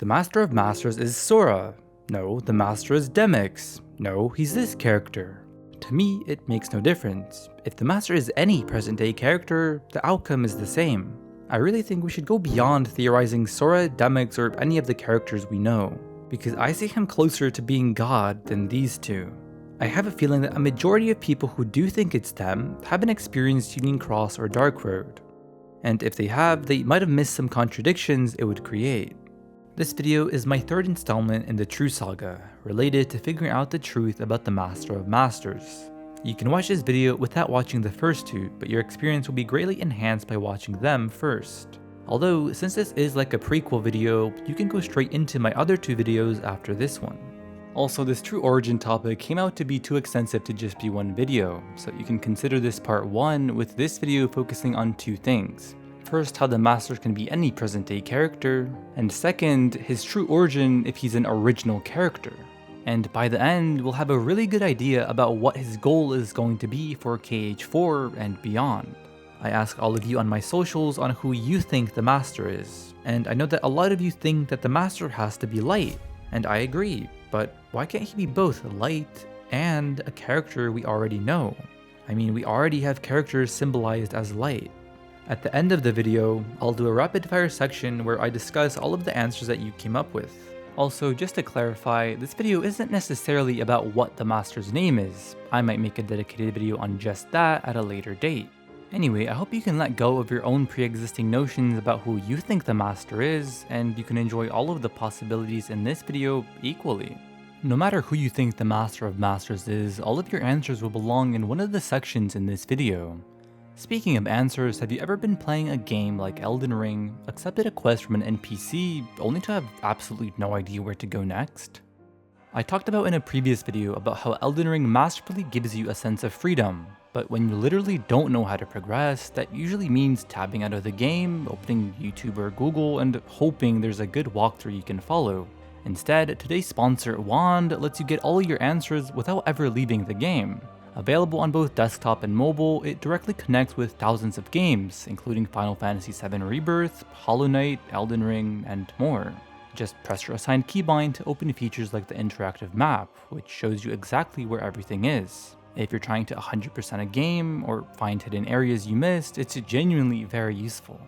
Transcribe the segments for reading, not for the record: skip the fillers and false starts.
The Master of Masters is Sora. No, the Master is Demyx. No, he's this character. To me, it makes no difference. If the Master is any present-day character, the outcome is the same. I really think we should go beyond theorizing Sora, Demyx, or any of the characters we know, because I see him closer to being God than these two. I have a feeling that a majority of people who do think it's them haven't experienced Union Cross or Dark Road, and if they have, they might have missed some contradictions it would create. This video is my third installment in the True Saga, related to figuring out the truth about the Master of Masters. You can watch this video without watching the first two, but your experience will be greatly enhanced by watching them first. Although, since this is like a prequel video, you can go straight into my other two videos after this one. Also, this true origin topic came out to be too extensive to just be one video, so you can consider this part 1 with this video focusing on two things. First, how the Master can be any present-day character, and second, his true origin if he's an original character. And by the end, we'll have a really good idea about what his goal is going to be for KH4 and beyond. I ask all of you on my socials on who you think the Master is, and I know that a lot of you think that the Master has to be light, and I agree, but why can't he be both light and a character we already know? I mean, we already have characters symbolized as light. At the end of the video, I'll do a rapid fire section where I discuss all of the answers that you came up with. Also, just to clarify, this video isn't necessarily about what the Master's name is. I might make a dedicated video on just that at a later date. Anyway, I hope you can let go of your own pre-existing notions about who you think the Master is, and you can enjoy all of the possibilities in this video equally. No matter who you think the Master of Masters is, all of your answers will belong in one of the sections in this video. Speaking of answers, have you ever been playing a game like Elden Ring, accepted a quest from an NPC, only to have absolutely no idea where to go next? I talked about in a previous video about how Elden Ring masterfully gives you a sense of freedom, but when you literally don't know how to progress, that usually means tabbing out of the game, opening YouTube or Google, and hoping there's a good walkthrough you can follow. Instead, today's sponsor, Wand, lets you get all your answers without ever leaving the game. Available on both desktop and mobile, it directly connects with thousands of games, including Final Fantasy VII Rebirth, Hollow Knight, Elden Ring, and more. Just press your assigned keybind to open features like the interactive map, which shows you exactly where everything is. If you're trying to 100% a game, or find hidden areas you missed, it's genuinely very useful.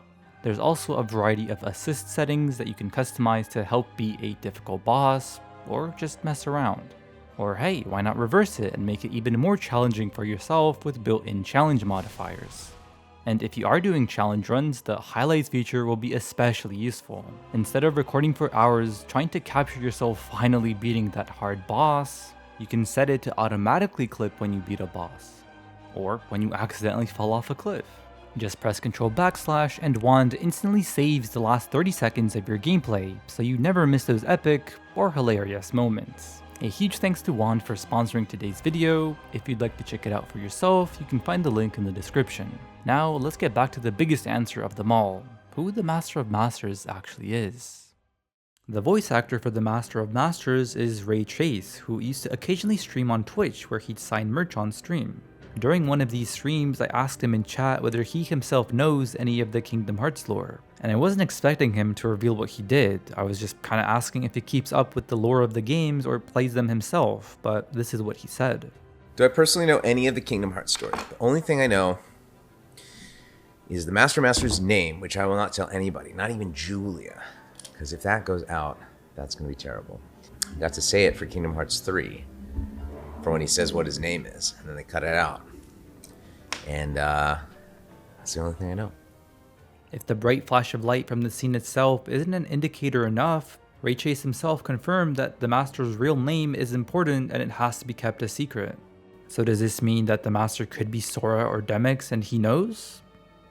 There's also a variety of assist settings that you can customize to help beat a difficult boss, or just mess around. Or hey, why not reverse it and make it even more challenging for yourself with built-in challenge modifiers. And if you are doing challenge runs, the highlights feature will be especially useful. Instead of recording for hours trying to capture yourself finally beating that hard boss, you can set it to automatically clip when you beat a boss, or when you accidentally fall off a cliff. Just press Ctrl// and Wand instantly saves the last 30 seconds of your gameplay, so you never miss those epic or hilarious moments. A huge thanks to Wand for sponsoring today's video. If you'd like to check it out for yourself, you can find the link in the description. Now, let's get back to the biggest answer of them all, who the Master of Masters actually is. The voice actor for the Master of Masters is Ray Chase, who used to occasionally stream on Twitch where he'd sign merch on stream. During one of these streams, I asked him in chat whether he himself knows any of the Kingdom Hearts lore, and I wasn't expecting him to reveal what he did. I was just kinda asking if he keeps up with the lore of the games or plays them himself, but this is what he said. Do I personally know any of the Kingdom Hearts story? The only thing I know is the Master's name, which I will not tell anybody, not even Julia, because if that goes out, that's going to be terrible. I got to say it for Kingdom Hearts 3, for when he says what his name is, and then they cut it out. And that's the only thing I know. If the bright flash of light from the scene itself isn't an indicator enough, Ray Chase himself confirmed that the Master's real name is important and it has to be kept a secret. So does this mean that the Master could be Sora or Demyx and he knows?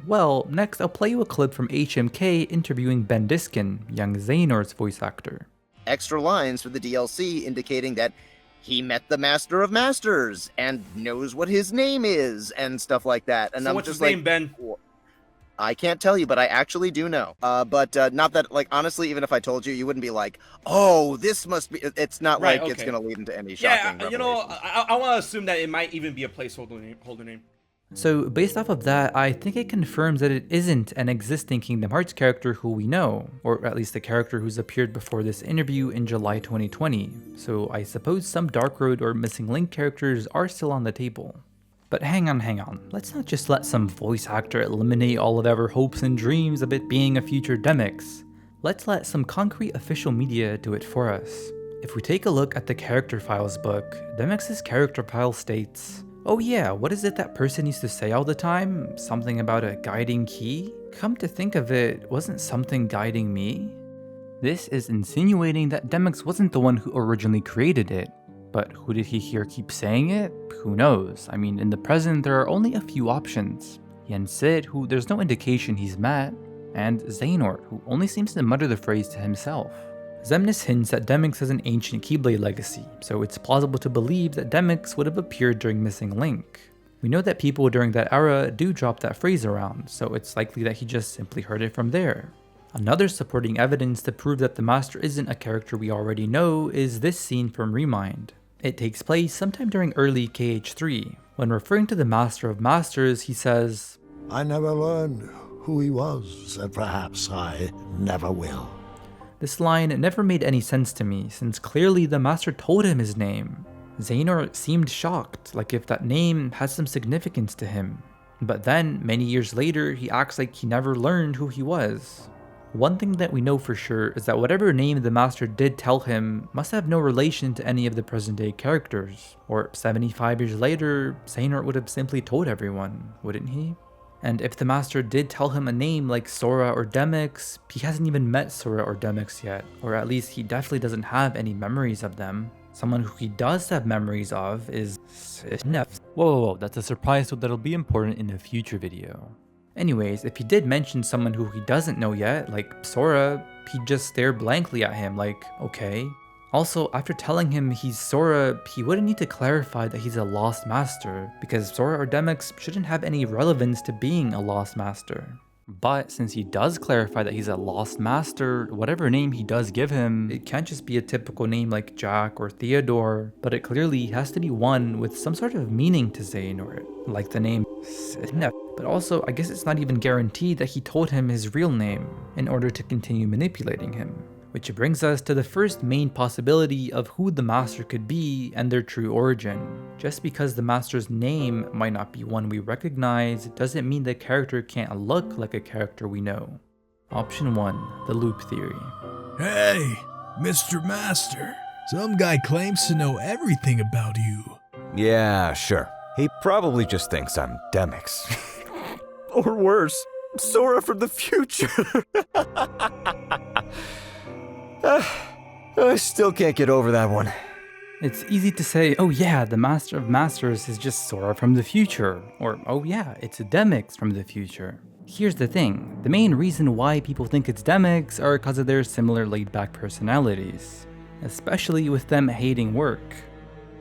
Well, next I'll play you a clip from HMK interviewing Ben Diskin, young Xehanort's voice actor. Extra lines for the DLC indicating that he met the Master of Masters and knows what his name is and stuff like that. And so I'm what's just his name, Ben? I can't tell you, but I actually do know. But not that, like, honestly, even if I told you, you wouldn't be like, oh, this must be. It's not right, like okay. it's going to lead into any shocking Yeah, you know, I want to assume that it might even be a placeholder name. So based off of that, I think it confirms that it isn't an existing Kingdom Hearts character who we know, or at least a character who's appeared before this interview in July 2020. So I suppose some Dark Road or Missing Link characters are still on the table. But hang on, let's not just let some voice actor eliminate all of our hopes and dreams of it being a future Demyx. Let's let some concrete official media do it for us. If we take a look at the character files book, Demyx's character file states, "Oh yeah, what is it that person used to say all the time? Something about a guiding key? Come to think of it, wasn't something guiding me?" This is insinuating that Demyx wasn't the one who originally created it. But who did he hear keep saying it? Who knows? I mean, in the present, there are only a few options. Yen Sid, who there's no indication he's met, and Xehanort, who only seems to mutter the phrase to himself. Xemnas hints that Demyx has an ancient Keyblade legacy, so it's plausible to believe that Demyx would have appeared during Missing Link. We know that people during that era do drop that phrase around, so it's likely that he just simply heard it from there. Another supporting evidence to prove that the Master isn't a character we already know is this scene from Remind. It takes place sometime during early KH3. When referring to the Master of Masters, he says, "I never learned who he was, and perhaps I never will." This line never made any sense to me, since clearly the Master told him his name. Xehanort seemed shocked, like if that name has some significance to him. But then, many years later, he acts like he never learned who he was. One thing that we know for sure is that whatever name the Master did tell him must have no relation to any of the present day characters. Or 75 years later, Xehanort would have simply told everyone, wouldn't he? And if the Master did tell him a name like Sora or Demyx, he hasn't even met Sora or Demyx yet, or at least he definitely doesn't have any memories of them. Someone who he does have memories of is Whoa, that's a surprise, so that'll be important in a future video. Anyways, if he did mention someone who he doesn't know yet, like Sora, he'd just stare blankly at him like, okay. Also, after telling him he's Sora, he wouldn't need to clarify that he's a lost master, because Sora or Demyx shouldn't have any relevance to being a lost master. But since he does clarify that he's a lost master, whatever name he does give him, it can't just be a typical name like Jack or Theodore, but it clearly has to be one with some sort of meaning to Xehanort, like the name Snef. But also, I guess it's not even guaranteed that he told him his real name in order to continue manipulating him. Which brings us to the first main possibility of who the Master could be and their true origin. Just because the Master's name might not be one we recognize doesn't mean the character can't look like a character we know. Option 1, the loop theory. Hey, Mr. Master, some guy claims to know everything about you. Yeah, sure. He probably just thinks I'm Demyx. Or worse, Sora from the future. I still can't get over that one. It's easy to say, oh yeah, the Master of Masters is just Sora from the future, or oh yeah, it's a Demyx from the future. Here's the thing, the main reason why people think it's Demyx are because of their similar laid-back personalities, especially with them hating work.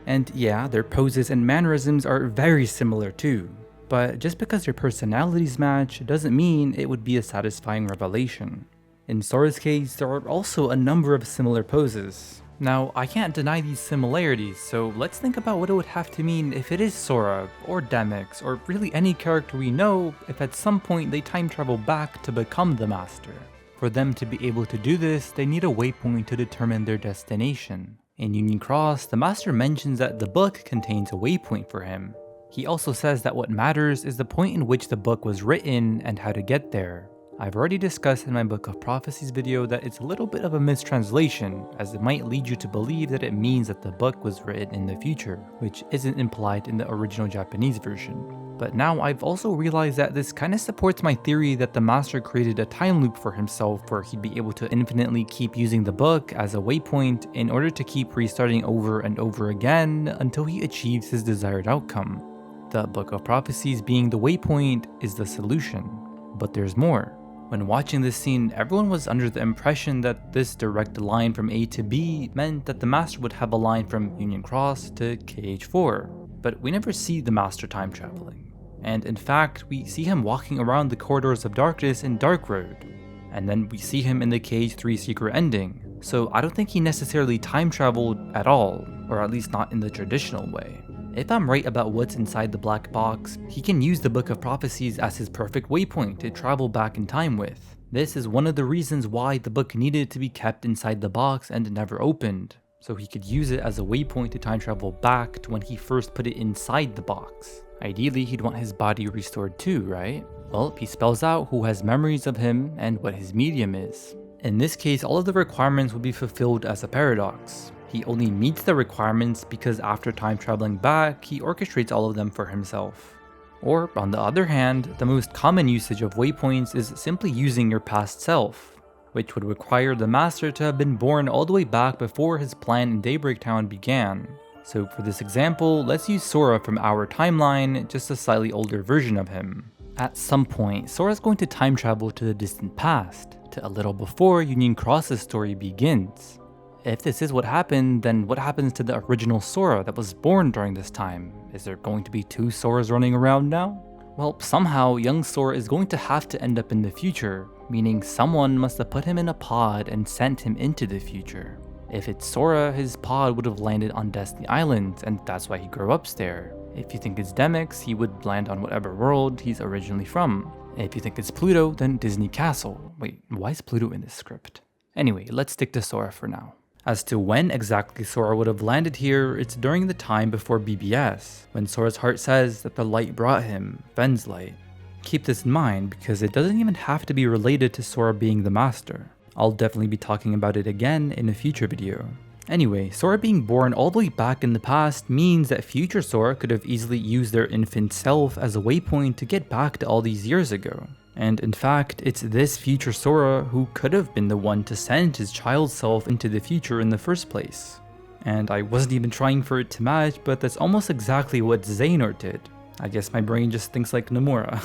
And yeah, their poses and mannerisms are very similar too, but just because their personalities match doesn't mean it would be a satisfying revelation. In Sora's case, there are also a number of similar poses. Now, I can't deny these similarities, so let's think about what it would have to mean if it is Sora, or Demyx, or really any character we know if at some point they time travel back to become the Master. For them to be able to do this, they need a waypoint to determine their destination. In Union Cross, the Master mentions that the book contains a waypoint for him. He also says that what matters is the point in which the book was written and how to get there. I've already discussed in my Book of Prophecies video that it's a little bit of a mistranslation, as it might lead you to believe that it means that the book was written in the future, which isn't implied in the original Japanese version. But now I've also realized that this kinda supports my theory that the Master created a time loop for himself where he'd be able to infinitely keep using the book as a waypoint in order to keep restarting over and over again until he achieves his desired outcome. The Book of Prophecies being the waypoint is the solution. But there's more. When watching this scene, everyone was under the impression that this direct line from A to B meant that the Master would have a line from Union Cross to KH4, but we never see the Master time traveling. And in fact, we see him walking around the corridors of darkness in Dark Road, and then we see him in the KH3 secret ending, so I don't think he necessarily time traveled at all, or at least not in the traditional way. If I'm right about what's inside the black box, he can use the Book of Prophecies as his perfect waypoint to travel back in time with. This is one of the reasons why the book needed to be kept inside the box and never opened, so he could use it as a waypoint to time travel back to when he first put it inside the box. Ideally, he'd want his body restored too, right? Well, he spells out who has memories of him and what his medium is. In this case, all of the requirements would be fulfilled as a paradox. He only meets the requirements because after time traveling back, he orchestrates all of them for himself. Or, on the other hand, the most common usage of waypoints is simply using your past self, which would require the master to have been born all the way back before his plan in Daybreak Town began. So for this example, let's use Sora from our timeline, just a slightly older version of him. At some point, Sora's going to time travel to the distant past, to a little before Union Cross's story begins. If this is what happened, then what happens to the original Sora that was born during this time? Is there going to be two Soras running around now? Well, somehow young Sora is going to have to end up in the future, meaning someone must have put him in a pod and sent him into the future. If it's Sora, his pod would have landed on Destiny Island, and that's why he grew up there. If you think it's Demyx, he would land on whatever world he's originally from. If you think it's Pluto, then Disney Castle. Wait, why is Pluto in this script? Anyway, let's stick to Sora for now. As to when exactly Sora would have landed here, it's during the time before BBS, when Sora's heart says that the light brought him, Ven's light. Keep this in mind because it doesn't even have to be related to Sora being the master. I'll definitely be talking about it again in a future video. Anyway, Sora being born all the way back in the past means that future Sora could have easily used their infant self as a waypoint to get back to all these years ago. And in fact, it's this future Sora who could have been the one to send his child self into the future in the first place. And I wasn't even trying for it to match, but that's almost exactly what Xehanort did. I guess my brain just thinks like Nomura.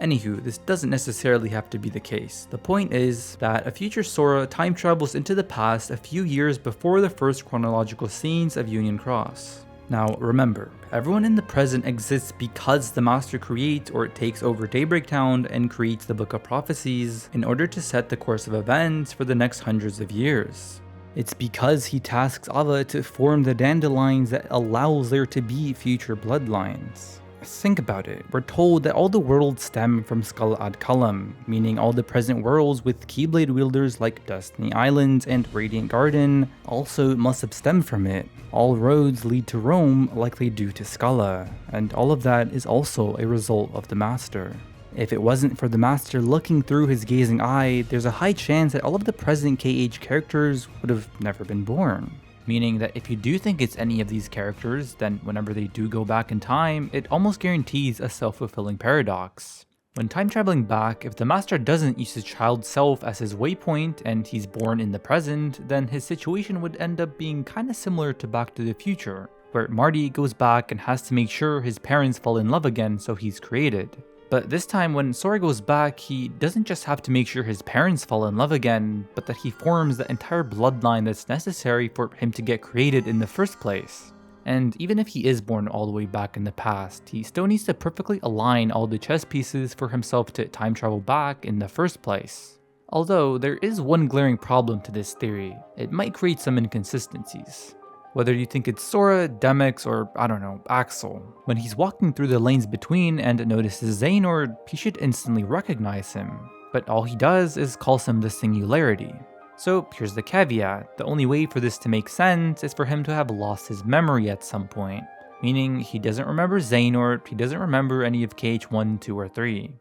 Anywho, this doesn't necessarily have to be the case. The point is that a future Sora time travels into the past a few years before the first chronological scenes of Union Cross. Now remember, everyone in the present exists because the Master creates or takes over Daybreak Town and creates the Book of Prophecies in order to set the course of events for the next hundreds of years. It's because he tasks Ava to form the dandelions that allows there to be future bloodlines. Think about it, we're told that all the worlds stem from Skull ad Kalam, meaning all the present worlds with Keyblade wielders like Destiny Island and Radiant Garden also must have stemmed from it. All roads lead to Rome like they do to Scala, and all of that is also a result of the Master. If it wasn't for the Master looking through his gazing eye, there's a high chance that all of the present KH characters would have never been born. Meaning that if you do think it's any of these characters, then whenever they do go back in time, it almost guarantees a self-fulfilling paradox. When time traveling back, if the Master doesn't use his child self as his waypoint and he's born in the present, then his situation would end up being kinda similar to Back to the Future, where Marty goes back and has to make sure his parents fall in love again so he's created. But this time when Sora goes back, he doesn't just have to make sure his parents fall in love again, but that he forms the entire bloodline that's necessary for him to get created in the first place. And even if he is born all the way back in the past, he still needs to perfectly align all the chess pieces for himself to time travel back in the first place. Although there is one glaring problem to this theory, it might create some inconsistencies. Whether you think it's Sora, Demyx, or I don't know, Axel. When he's walking through the lanes between and notices Xehanort, he should instantly recognize him. But all he does is calls him the Singularity. So here's the caveat, the only way for this to make sense is for him to have lost his memory at some point. Meaning he doesn't remember Xehanort, he doesn't remember any of KH1, 2, or 3.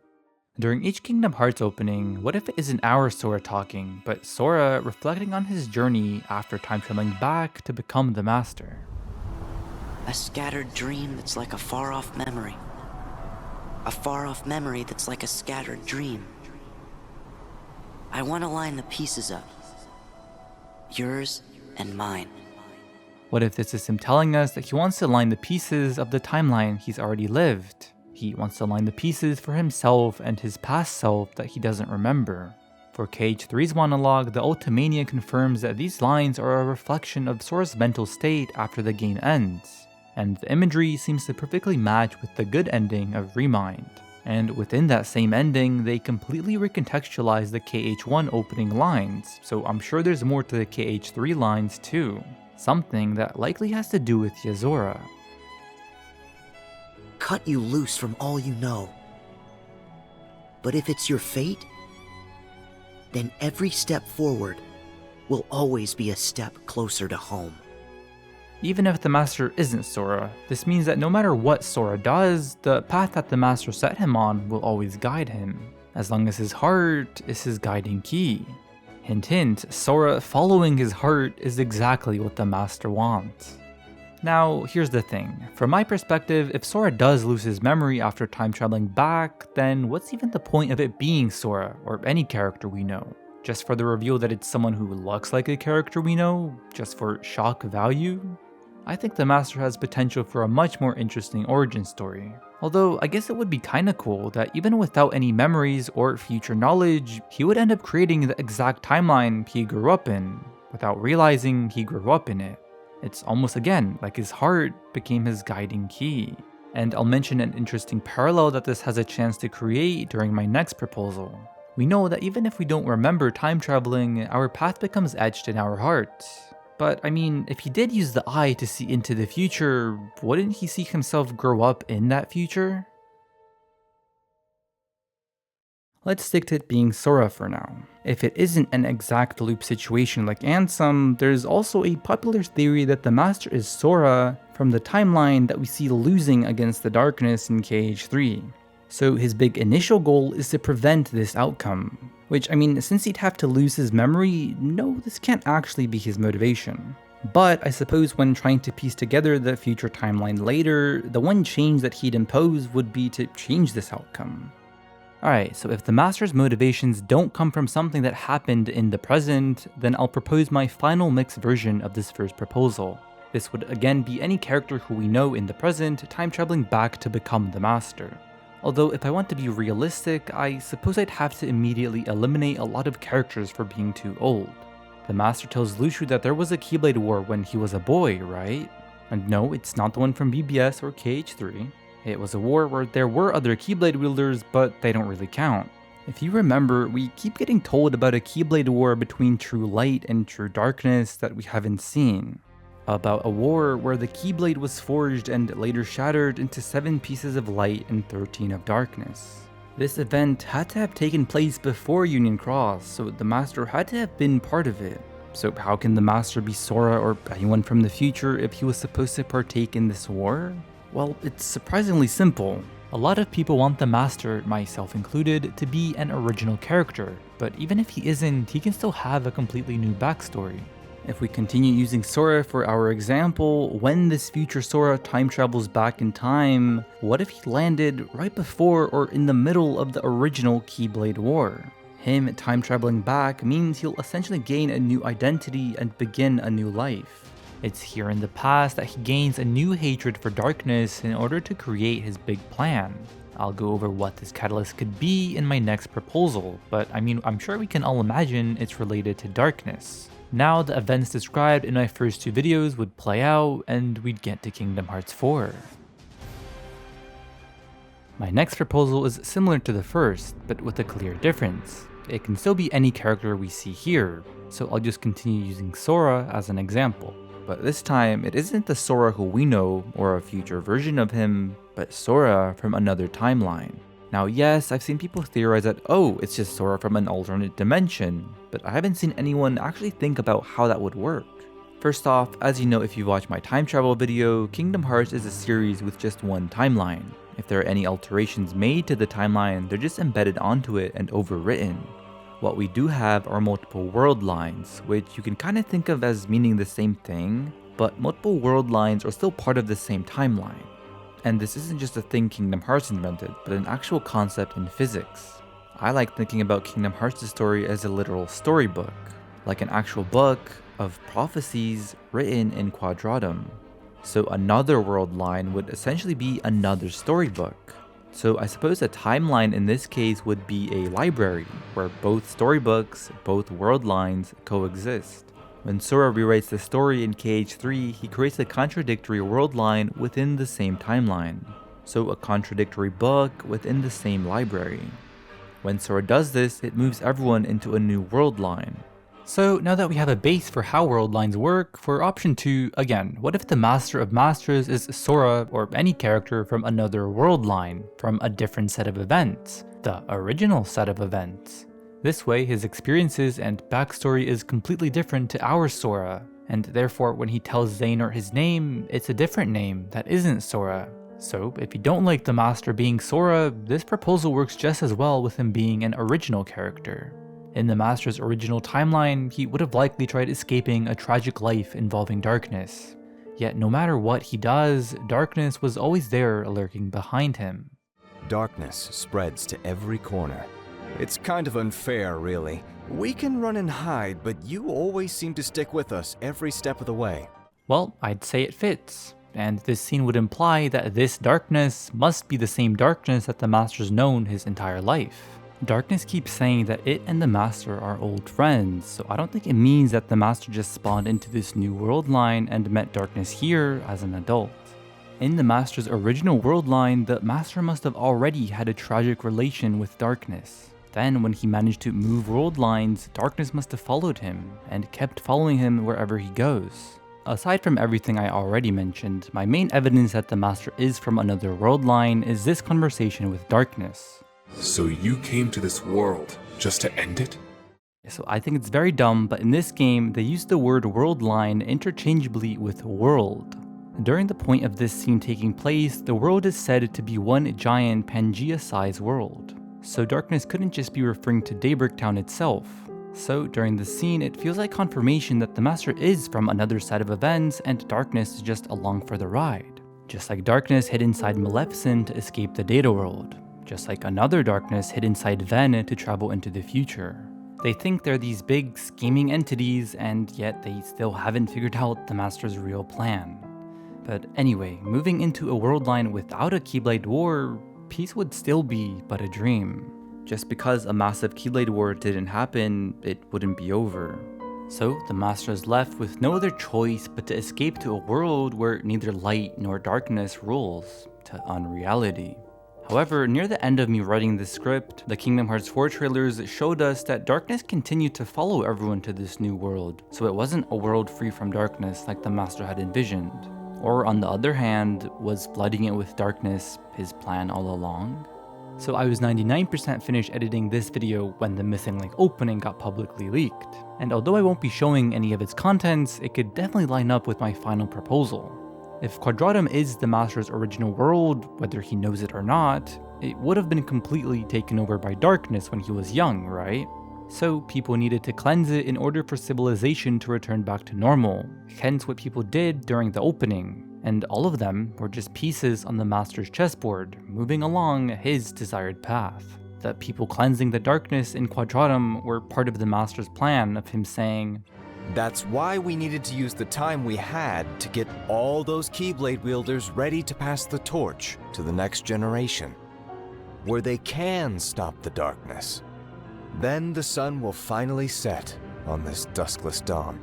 During each Kingdom Hearts opening, what if it isn't our Sora talking, but Sora reflecting on his journey after time traveling back to become the Master? A scattered dream that's like a far-off memory. A far-off memory that's like a scattered dream. I want to line the pieces up. Yours and mine. What if this is him telling us that he wants to line the pieces of the timeline he's already lived? He wants to line the pieces for himself and his past self that he doesn't remember. For KH3's monologue, the Ultimania confirms that these lines are a reflection of Sora's mental state after the game ends, and the imagery seems to perfectly match with the good ending of Remind. And within that same ending, they completely recontextualize the KH1 opening lines, so I'm sure there's more to the KH3 lines too. Something that likely has to do with Yozora. cut you loose from all you know. But if it's your fate, then every step forward will always be a step closer to home. Even if the Master isn't Sora, this means that no matter what Sora does, the path that the Master set him on will always guide him, as long as his heart is his guiding key. Hint hint, Sora following his heart is exactly what the Master wants. Now, here's the thing. From my perspective, if Sora does lose his memory after time traveling back, then what's even the point of it being Sora, or any character we know? Just for the reveal that it's someone who looks like a character we know? Just for shock value? I think the Master has potential for a much more interesting origin story. Although, I guess it would be kinda cool that even without any memories or future knowledge, he would end up creating the exact timeline he grew up in, without realizing he grew up in it. It's almost again like his heart became his guiding key. And I'll mention an interesting parallel that this has a chance to create during my next proposal. We know that even if we don't remember time traveling, our path becomes etched in our hearts. But I mean, if he did use the eye to see into the future, wouldn't he see himself grow up in that future? Let's stick to it being Sora for now. If it isn't an exact loop situation like Ansem, there's also a popular theory that the Master is Sora from the timeline that we see losing against the darkness in KH3. So his big initial goal is to prevent this outcome. Which, I mean, since he'd have to lose his memory, no, this can't actually be his motivation. But I suppose when trying to piece together the future timeline later, the one change that he'd impose would be to change this outcome. Alright, so if the Master's motivations don't come from something that happened in the present, then I'll propose my final mixed version of this first proposal. This would again be any character who we know in the present time traveling back to become the Master. Although if I want to be realistic, I suppose I'd have to immediately eliminate a lot of characters for being too old. The Master tells Lushu that there was a Keyblade War when he was a boy, right? And no, it's not the one from BBS or KH3. It was a war where there were other Keyblade wielders, but they don't really count. If you remember, we keep getting told about a Keyblade War between True Light and True Darkness that we haven't seen. About a war where the Keyblade was forged and later shattered into 7 pieces of light and 13 of darkness. This event had to have taken place before Union Cross, so the Master had to have been part of it. So how can the Master be Sora or anyone from the future if he was supposed to partake in this war? Well, it's surprisingly simple. A lot of people want the Master, myself included, to be an original character, but even if he isn't, he can still have a completely new backstory. If we continue using Sora for our example, when this future Sora time travels back in time, what if he landed right before or in the middle of the original Keyblade War? Him time traveling back means he'll essentially gain a new identity and begin a new life. It's here in the past that he gains a new hatred for darkness in order to create his big plan. I'll go over what this catalyst could be in my next proposal, but I mean, I'm sure we can all imagine it's related to darkness. Now the events described in my first 2 videos would play out and we'd get to Kingdom Hearts 4. My next proposal is similar to the first, but with a clear difference. It can still be any character we see here, so I'll just continue using Sora as an example. But this time, it isn't the Sora who we know or a future version of him, but Sora from another timeline. Now yes, I've seen people theorize that, oh, it's just Sora from an alternate dimension, but I haven't seen anyone actually think about how that would work. First off, as you know if you watch my time travel video, Kingdom Hearts is a series with just one timeline. If there are any alterations made to the timeline, they're just embedded onto it and overwritten. What we do have are multiple world lines, which you can kind of think of as meaning the same thing, but multiple world lines are still part of the same timeline. And this isn't just a thing Kingdom Hearts invented, but an actual concept in physics. I like thinking about Kingdom Hearts' story as a literal storybook, like an actual book of prophecies written in quadratum. So another world line would essentially be another storybook. So I suppose a timeline in this case would be a library, where both storybooks, both world lines coexist. When Sora rewrites the story in KH3, he creates a contradictory world line within the same timeline. So a contradictory book within the same library. When Sora does this, it moves everyone into a new world line. So now that we have a base for how world lines work, for option 2, again, what if the Master of Masters is Sora or any character from another world line, from a different set of events, the original set of events? This way his experiences and backstory is completely different to our Sora, and therefore when he tells Xehanort his name, it's a different name that isn't Sora. So if you don't like the Master being Sora, this proposal works just as well with him being an original character. In the Master's original timeline, he would have likely tried escaping a tragic life involving darkness. Yet no matter what he does, darkness was always there lurking behind him. Darkness spreads to every corner. It's kind of unfair, really. We can run and hide, but you always seem to stick with us every step of the way. Well, I'd say it fits. And this scene would imply that this darkness must be the same darkness that the Master's known his entire life. Darkness keeps saying that it and the Master are old friends, so I don't think it means that the Master just spawned into this new world line and met Darkness here as an adult. In the Master's original world line, the Master must have already had a tragic relation with Darkness. Then when he managed to move world lines, Darkness must have followed him, and kept following him wherever he goes. Aside from everything I already mentioned, my main evidence that the Master is from another world line is this conversation with Darkness. So you came to this world just to end it? So I think it's very dumb, but in this game, they use the word world line interchangeably with world. During the point of this scene taking place, the world is said to be one giant Pangea-sized world. So Darkness couldn't just be referring to Daybreak Town itself. So during the scene, it feels like confirmation that the Master is from another set of events and Darkness is just along for the ride. Just like Darkness hid inside Maleficent to escape the data world. Just like another Darkness hid inside Ven to travel into the future. They think they're these big scheming entities, and yet they still haven't figured out the Master's real plan. But anyway, moving into a world line without a Keyblade War, peace would still be but a dream. Just because a massive Keyblade War didn't happen, it wouldn't be over. So the Master is left with no other choice but to escape to a world where neither light nor darkness rules, to unreality. However, near the end of me writing this script, the Kingdom Hearts 4 trailers showed us that darkness continued to follow everyone to this new world, so it wasn't a world free from darkness like the Master had envisioned. Or on the other hand, was flooding it with darkness his plan all along? So I was 99% finished editing this video when the Missing Link opening got publicly leaked. And although I won't be showing any of its contents, it could definitely line up with my final proposal. If Quadratum is the Master's original world, whether he knows it or not, it would have been completely taken over by darkness when he was young, right? So people needed to cleanse it in order for civilization to return back to normal, hence what people did during the opening, and all of them were just pieces on the Master's chessboard, moving along his desired path. The people cleansing the darkness in Quadratum were part of the Master's plan of him saying, That's why we needed to use the time we had to get all those Keyblade wielders ready to pass the torch to the next generation, where they can stop the darkness. Then the sun will finally set on this duskless dawn.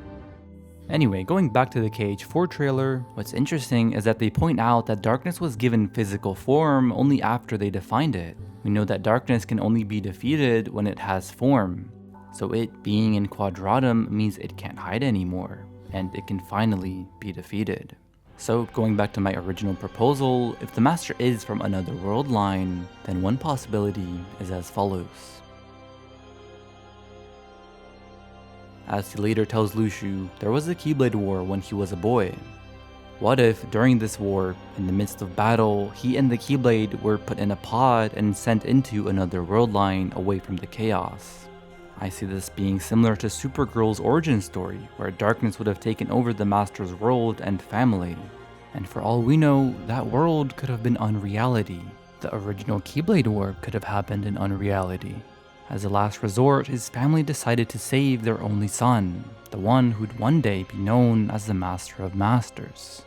Anyway, going back to the KH4 trailer, what's interesting is that they point out that darkness was given physical form only after they defined it. We know that darkness can only be defeated when it has form. So it being in Quadratum means it can't hide anymore, and it can finally be defeated. So going back to my original proposal, if the Master is from another world line, then one possibility is as follows. As he later tells Lushu, there was a Keyblade War when he was a boy. What if, during this war, in the midst of battle, he and the Keyblade were put in a pod and sent into another world line away from the chaos? I see this being similar to Supergirl's origin story, where darkness would have taken over the Master's world and family. And for all we know, that world could have been unreality. The original Keyblade War could have happened in unreality. As a last resort, his family decided to save their only son, the one who'd one day be known as the Master of Masters.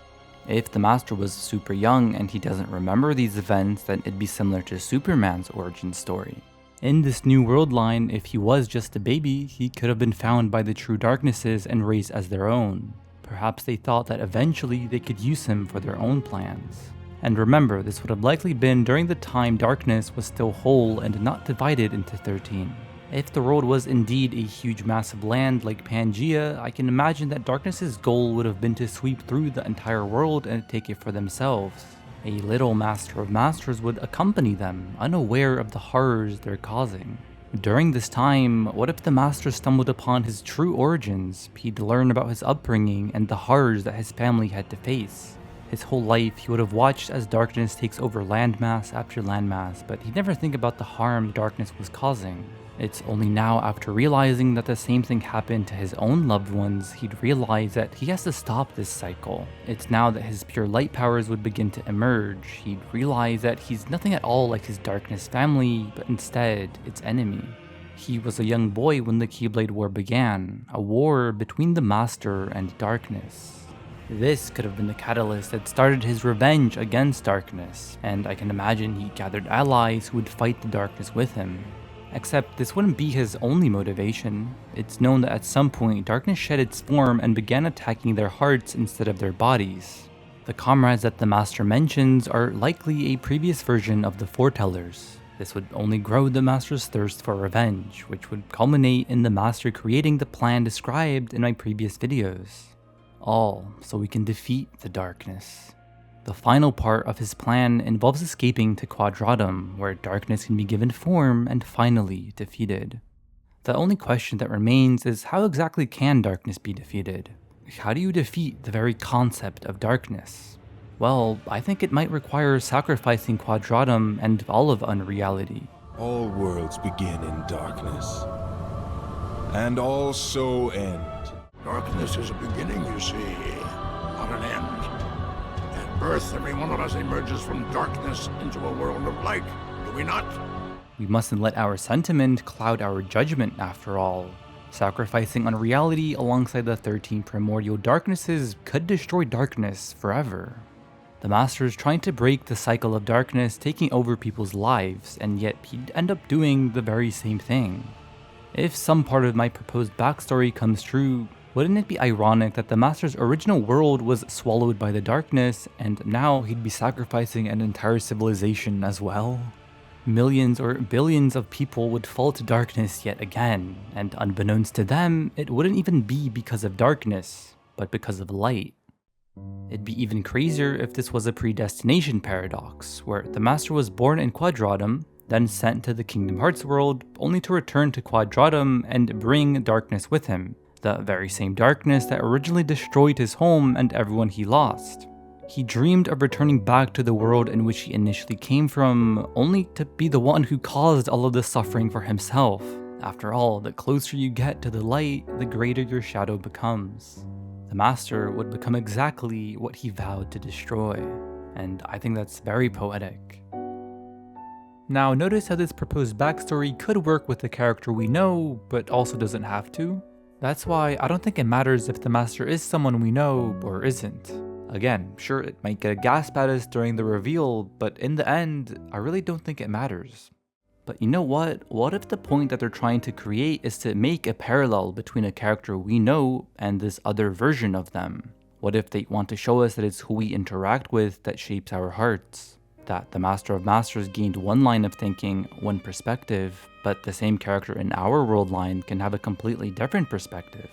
If the Master was super young and he doesn't remember these events, then it'd be similar to Superman's origin story. In this new world line, if he was just a baby, he could have been found by the true darknesses and raised as their own. Perhaps they thought that eventually they could use him for their own plans. And remember, this would have likely been during the time darkness was still whole and not divided into 13. If the world was indeed a huge massive land like Pangea, I can imagine that Darkness's goal would have been to sweep through the entire world and take it for themselves. A little Master of Masters would accompany them, unaware of the horrors they're causing. During this time, what if the Master stumbled upon his true origins? He'd learn about his upbringing and the horrors that his family had to face. His whole life, he would have watched as darkness takes over landmass after landmass, but he'd never think about the harm darkness was causing. It's only now, after realizing that the same thing happened to his own loved ones, he'd realize that he has to stop this cycle. It's now that his pure light powers would begin to emerge. He'd realize that he's nothing at all like his darkness family, but instead, its enemy. He was a young boy when the Keyblade War began, a war between the Master and Darkness. This could have been the catalyst that started his revenge against Darkness, and I can imagine he gathered allies who would fight the Darkness with him. Except this wouldn't be his only motivation. It's known that at some point, Darkness shed its form and began attacking their hearts instead of their bodies. The comrades that the Master mentions are likely a previous version of the Foretellers. This would only grow the Master's thirst for revenge, which would culminate in the Master creating the plan described in my previous videos. All so we can defeat the Darkness. The final part of his plan involves escaping to Quadratum, where Darkness can be given form and finally defeated. The only question that remains is how exactly can Darkness be defeated? How do you defeat the very concept of Darkness? Well, I think it might require sacrificing Quadratum and all of Unreality. All worlds begin in darkness, and all so end. Darkness is a beginning, you see, not an end. At birth, every one of us emerges from darkness into a world of light, do we not? We mustn't let our sentiment cloud our judgment, after all. Sacrificing Unreality alongside the 13 primordial darknesses could destroy Darkness forever. The Master's trying to break the cycle of Darkness taking over people's lives, and yet he'd end up doing the very same thing. If some part of my proposed backstory comes true, wouldn't it be ironic that the Master's original world was swallowed by the Darkness, and now he'd be sacrificing an entire civilization as well? Millions or billions of people would fall to Darkness yet again, and unbeknownst to them, it wouldn't even be because of Darkness, but because of light. It'd be even crazier if this was a predestination paradox, where the Master was born in Quadratum, then sent to the Kingdom Hearts world, only to return to Quadratum and bring Darkness with him, the very same Darkness that originally destroyed his home and everyone he lost. He dreamed of returning back to the world in which he initially came from, only to be the one who caused all of this suffering for himself. After all, the closer you get to the light, the greater your shadow becomes. The Master would become exactly what he vowed to destroy, and I think that's very poetic. Now notice how this proposed backstory could work with the character we know, but also doesn't have to. That's why I don't think it matters if the Master is someone we know or isn't. Again, sure, it might get a gasp at us during the reveal, but in the end, I really don't think it matters. But you know what? What if the point that they're trying to create is to make a parallel between a character we know and this other version of them? What if they want to show us that it's who we interact with that shapes our hearts? That the Master of Masters gained one line of thinking, one perspective, but the same character in our world line can have a completely different perspective.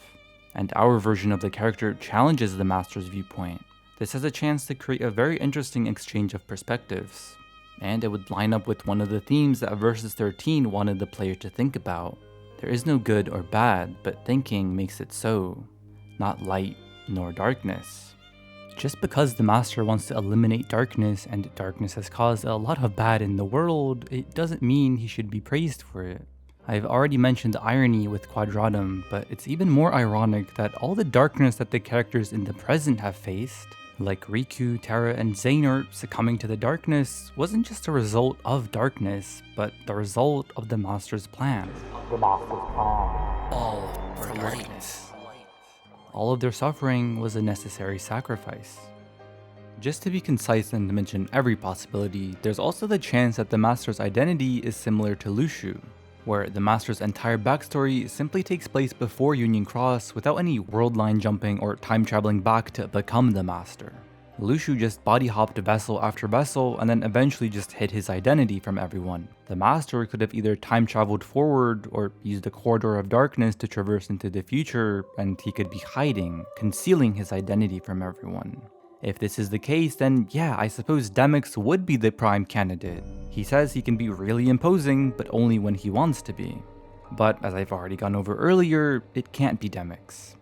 And our version of the character challenges the Master's viewpoint. This has a chance to create a very interesting exchange of perspectives. And it would line up with one of the themes that Versus 13 wanted the player to think about. There is no good or bad, but thinking makes it so. Not light nor darkness. Just because the Master wants to eliminate darkness, and darkness has caused a lot of bad in the world, it doesn't mean he should be praised for it. I've already mentioned the irony with Quadratum, but it's even more ironic that all the darkness that the characters in the present have faced, like Riku, Terra, and Xehanort succumbing to the darkness, wasn't just a result of darkness, but the result of the Master's plan. The Master's plan. All for darkness. All of their suffering was a necessary sacrifice. Just to be concise and to mention every possibility, there's also the chance that the Master's identity is similar to Lushu, where the Master's entire backstory simply takes place before Union Cross without any world line jumping or time traveling back to become the Master. Lushu just body hopped vessel after vessel and then eventually just hid his identity from everyone. The Master could have either time traveled forward or used a corridor of darkness to traverse into the future, and he could be hiding, concealing his identity from everyone. If this is the case, then yeah, I suppose Demyx would be the prime candidate. He says he can be really imposing, but only when he wants to be. But as I've already gone over earlier, it can't be Demyx.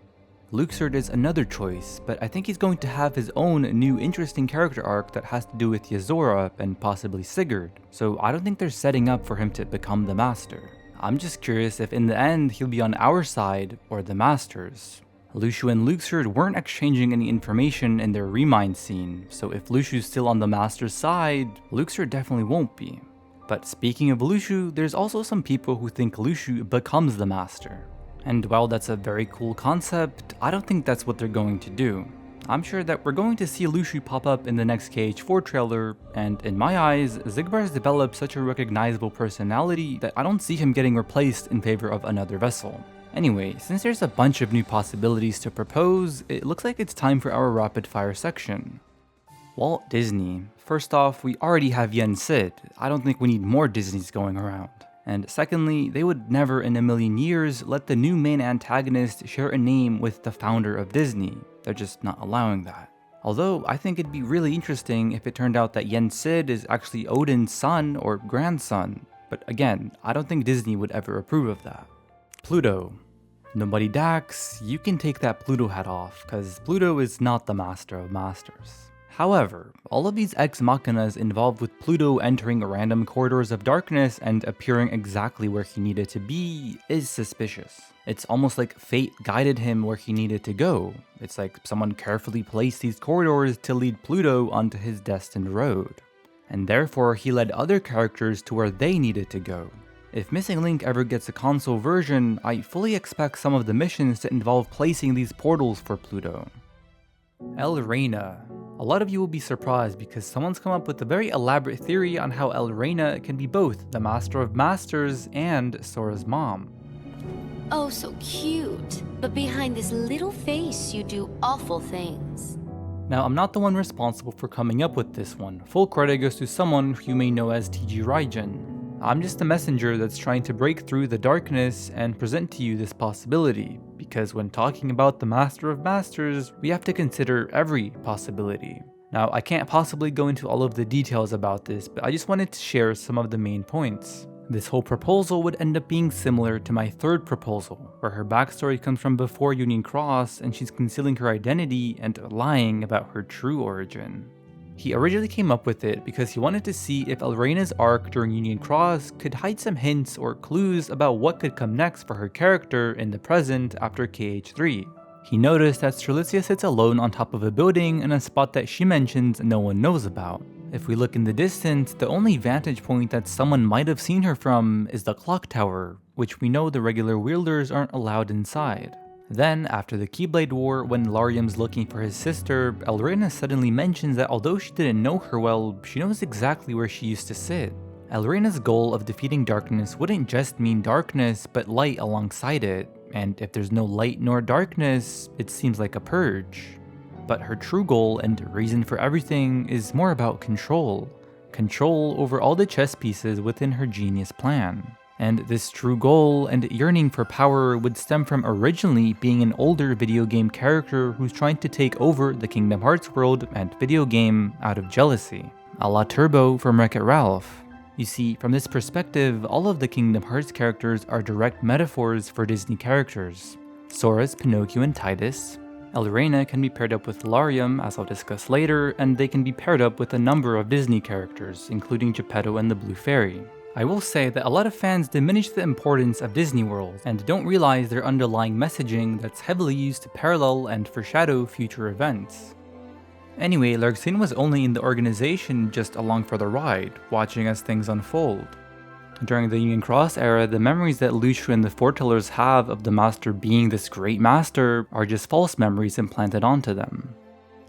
Luxord is another choice, but I think he's going to have his own new interesting character arc that has to do with Yozora and possibly Sigurd, so I don't think they're setting up for him to become the Master. I'm just curious if in the end he'll be on our side or the Master's. Lushu and Luxord weren't exchanging any information in their remind scene, so if Lushu's still on the Master's side, Luxord definitely won't be. But speaking of Lushu, there's also some people who think Lushu becomes the Master. And while that's a very cool concept, I don't think that's what they're going to do. I'm sure that we're going to see Lushu pop up in the next KH4 trailer, and in my eyes, Xigbar has developed such a recognizable personality that I don't see him getting replaced in favor of another vessel. Anyway, since there's a bunch of new possibilities to propose, it looks like it's time for our rapid fire section. Walt Disney. First off, we already have Yen Sid. I don't think we need more Disneys going around. And secondly, they would never in a million years let the new main antagonist share a name with the founder of Disney. They're just not allowing that. Although, I think it'd be really interesting if it turned out that Yen Sid is actually Odin's son or grandson. But again, I don't think Disney would ever approve of that. Pluto. Nobody Dax, you can take that Pluto hat off, cause Pluto is not the Master of Masters. However, all of these ex machinas involved with Pluto entering random corridors of darkness and appearing exactly where he needed to be is suspicious. It's almost like fate guided him where he needed to go. It's like someone carefully placed these corridors to lead Pluto onto his destined road. And therefore he led other characters to where they needed to go. If Missing Link ever gets a console version, I fully expect some of the missions to involve placing these portals for Pluto. Elrena. A lot of you will be surprised because someone's come up with a very elaborate theory on how Elrena can be both the Master of Masters and Sora's mom. Oh, so cute. But behind this little face, you do awful things. Now, I'm not the one responsible for coming up with this one. Full credit goes to someone who you may know as TG Raijin. I'm just a messenger that's trying to break through the darkness and present to you this possibility, because when talking about the Master of Masters, we have to consider every possibility. Now, I can't possibly go into all of the details about this, but I just wanted to share some of the main points. This whole proposal would end up being similar to my third proposal, where her backstory comes from before Union Cross and she's concealing her identity and lying about her true origin. He originally came up with it because he wanted to see if Elrena's arc during Union Cross could hide some hints or clues about what could come next for her character in the present after KH3. He noticed that Strelitzia sits alone on top of a building in a spot that she mentions no one knows about. If we look in the distance, the only vantage point that someone might have seen her from is the clock tower, which we know the regular wielders aren't allowed inside. Then, after the Keyblade War, when Larium's looking for his sister, Elrena suddenly mentions that although she didn't know her well, she knows exactly where she used to sit. Elrena's goal of defeating darkness wouldn't just mean darkness, but light alongside it, and if there's no light nor darkness, it seems like a purge. But her true goal and reason for everything is more about control. Control over all the chess pieces within her genius plan. And this true goal and yearning for power would stem from originally being an older video game character who's trying to take over the Kingdom Hearts world and video game out of jealousy, a la Turbo from Wreck-It Ralph. You see, from this perspective, all of the Kingdom Hearts characters are direct metaphors for Disney characters. Sora's Pinocchio and Titus. Elrena can be paired up with Larium, as I'll discuss later, and they can be paired up with a number of Disney characters, including Geppetto and the Blue Fairy. I will say that a lot of fans diminish the importance of Disney World and don't realize their underlying messaging that's heavily used to parallel and foreshadow future events. Anyway, Larxene was only in the organization just along for the ride, watching as things unfold. During the Union Cross era, the memories that Lushu and the Foretellers have of the Master being this great master are just false memories implanted onto them.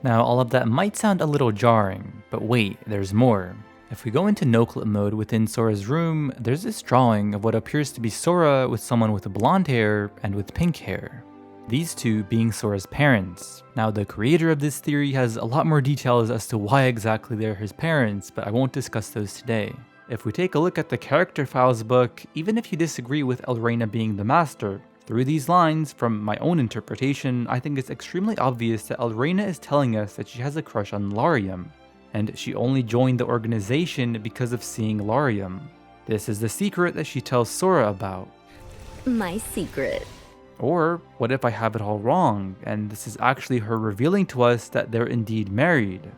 Now, all of that might sound a little jarring, but wait, there's more. If we go into no-clip mode within Sora's room, there's this drawing of what appears to be Sora with someone with blonde hair and with pink hair. these two being Sora's parents. Now, the creator of this theory has a lot more details as to why exactly they're his parents, but I won't discuss those today. If we take a look at the character files book, even if you disagree with Elrena being the master, through these lines, from my own interpretation, I think it's extremely obvious that Elrena is telling us that she has a crush on Larium, and she only joined the organization because of seeing Larium. This is the secret that she tells Sora about. My secret. Or what if I have it all wrong, and this is actually her revealing to us that they're indeed married?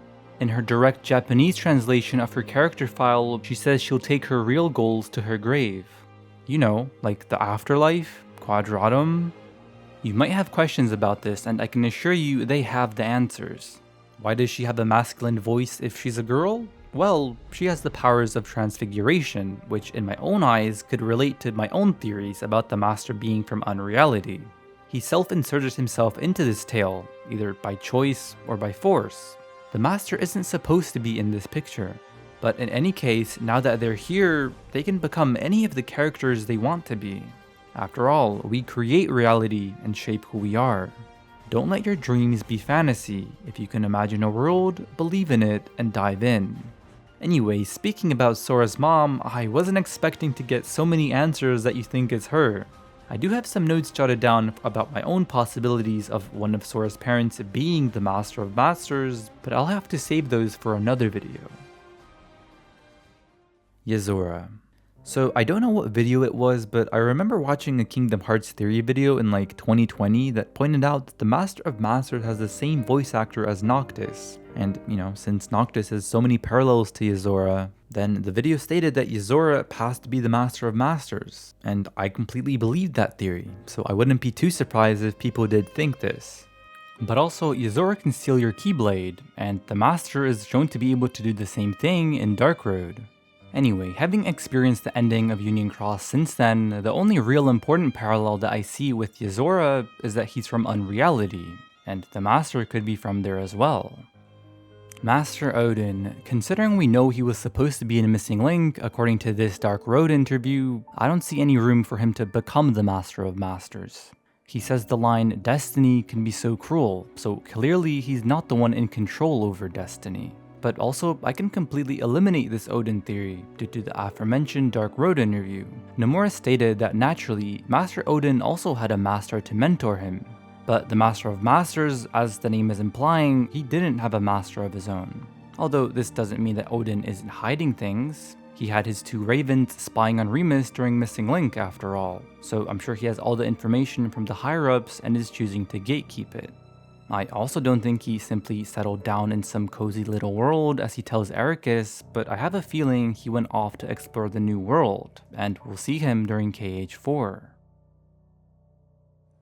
In her direct Japanese translation of her character file, she says she'll take her real goals to her grave. You know, like the afterlife, quadratum. You might have questions about this, and I can assure you they have the answers. Why does she have a masculine voice if she's a girl? Well, she has the powers of transfiguration, which in my own eyes could relate to my own theories about the master being from unreality. He self-inserted himself into this tale, either by choice or by force. The master isn't supposed to be in this picture, but in any case, now that they're here, they can become any of the characters they want to be. After all, we create reality and shape who we are. Don't let your dreams be fantasy. If you can imagine a world, believe in it and dive in. Anyway, speaking about Sora's mom, I wasn't expecting to get so many answers that you think it's her. I do have some notes jotted down about my own possibilities of one of Sora's parents being the Master of Masters, but I'll have to save those for another video. Yozora. So I don't know what video it was, but I remember watching a Kingdom Hearts theory video in like 2020 that pointed out that the Master of Masters has the same voice actor as Noctis. And, you know, since Noctis has so many parallels to Yozora, then the video stated that Yozora passed to be the Master of Masters. And I completely believed that theory, so I wouldn't be too surprised if people did think this. But also, Yozora can steal your Keyblade, and the Master is shown to be able to do the same thing in Dark Road. Anyway, having experienced the ending of Union Cross since then, the only real important parallel that I see with Yozora is that he's from Unreality, and the Master could be from there as well. Master Odin, considering we know he was supposed to be in a Missing Link according to this Dark Road interview, I don't see any room for him to become the Master of Masters. He says the line, "Destiny can be so cruel," so clearly he's not the one in control over destiny. But also, I can completely eliminate this Odin theory due to the aforementioned Dark Road interview. Nomura stated that naturally, Master Odin also had a master to mentor him. But the Master of Masters, as the name is implying, he didn't have a master of his own. Although this doesn't mean that Odin isn't hiding things. He had his two ravens spying on Remus during Missing Link after all, so I'm sure he has all the information from the higher-ups and is choosing to gatekeep it. I also don't think he simply settled down in some cozy little world as he tells Ericus, but I have a feeling he went off to explore the new world, and we'll see him during KH4.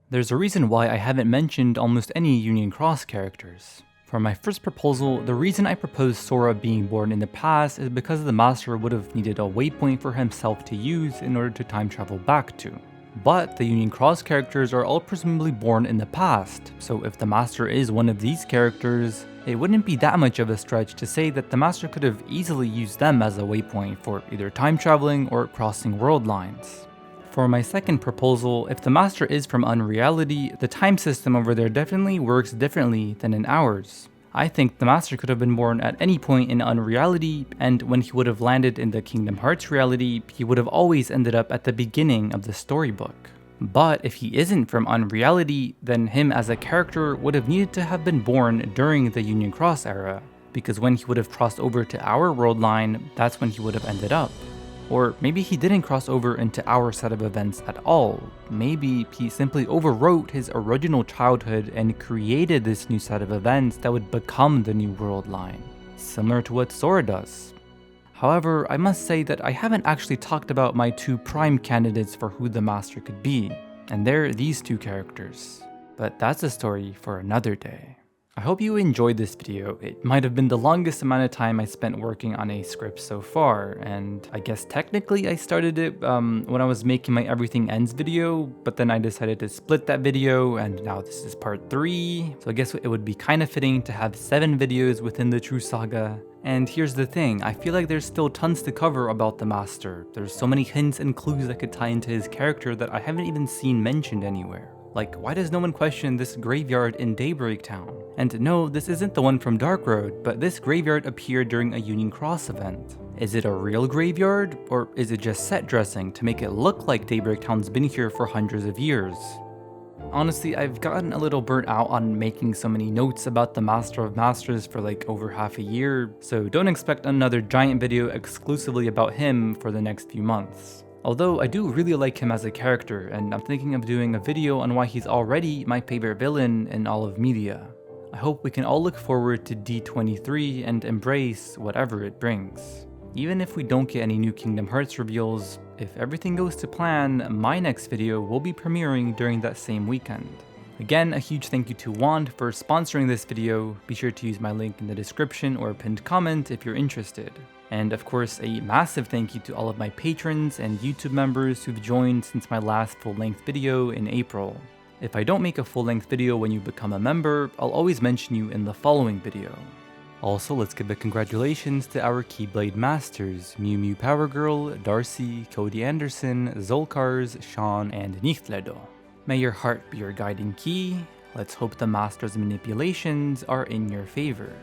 There's a reason why I haven't mentioned almost any Union Cross characters. For my first proposal, the reason I proposed Sora being born in the past is because the Master would have needed a waypoint for himself to use in order to time travel back to. But the Union Cross characters are all presumably born in the past, so if the Master is one of these characters, it wouldn't be that much of a stretch to say that the Master could have easily used them as a waypoint for either time traveling or crossing world lines. For my second proposal, if the Master is from Unreality, the time system over there definitely works differently than in ours. I think the Master could have been born at any point in Unreality, and when he would have landed in the Kingdom Hearts reality, he would have always ended up at the beginning of the storybook. But if he isn't from Unreality, then him as a character would have needed to have been born during the Union Cross era, because when he would have crossed over to our world line, that's when he would have ended up. Or maybe he didn't cross over into our set of events at all. Maybe he simply overwrote his original childhood and created this new set of events that would become the new world line, similar to what Sora does. However, I must say that I haven't actually talked about my two prime candidates for who the Master could be, and they're these two characters. But that's a story for another day. I hope you enjoyed this video. It might have been the longest amount of time I spent working on a script so far, and I guess technically I started it when I was making my Everything Ends video, but then I decided to split that video, and now this is part 3, so I guess it would be kind of fitting to have 7 videos within the true saga. And here's the thing, I feel like there's still tons to cover about the Master. There's so many hints and clues that could tie into his character that I haven't even seen mentioned anywhere. Like, why does no one question this graveyard in Daybreak Town? And no, this isn't the one from Dark Road, but this graveyard appeared during a Union Cross event. Is it a real graveyard, or is it just set dressing to make it look like Daybreak Town's been here for hundreds of years? Honestly, I've gotten a little burnt out on making so many notes about the Master of Masters for like over half a year, so don't expect another giant video exclusively about him for the next few months. Although I do really like him as a character, and I'm thinking of doing a video on why he's already my favorite villain in all of media. I hope we can all look forward to D23 and embrace whatever it brings. Even if we don't get any new Kingdom Hearts reveals, if everything goes to plan, my next video will be premiering during that same weekend. Again, a huge thank you to Wand for sponsoring this video. Be sure to use my link in the description or pinned comment if you're interested. And of course, a massive thank you to all of my patrons and YouTube members who've joined since my last full-length video in April. If I don't make a full-length video when you become a member, I'll always mention you in the following video. Also, let's give a congratulations to our Keyblade Masters, Mew Mew Power Girl, Darcy, Cody Anderson, Zolkars, Sean, and Nichtledo. May your heart be your guiding key. Let's hope the Master's manipulations are in your favor.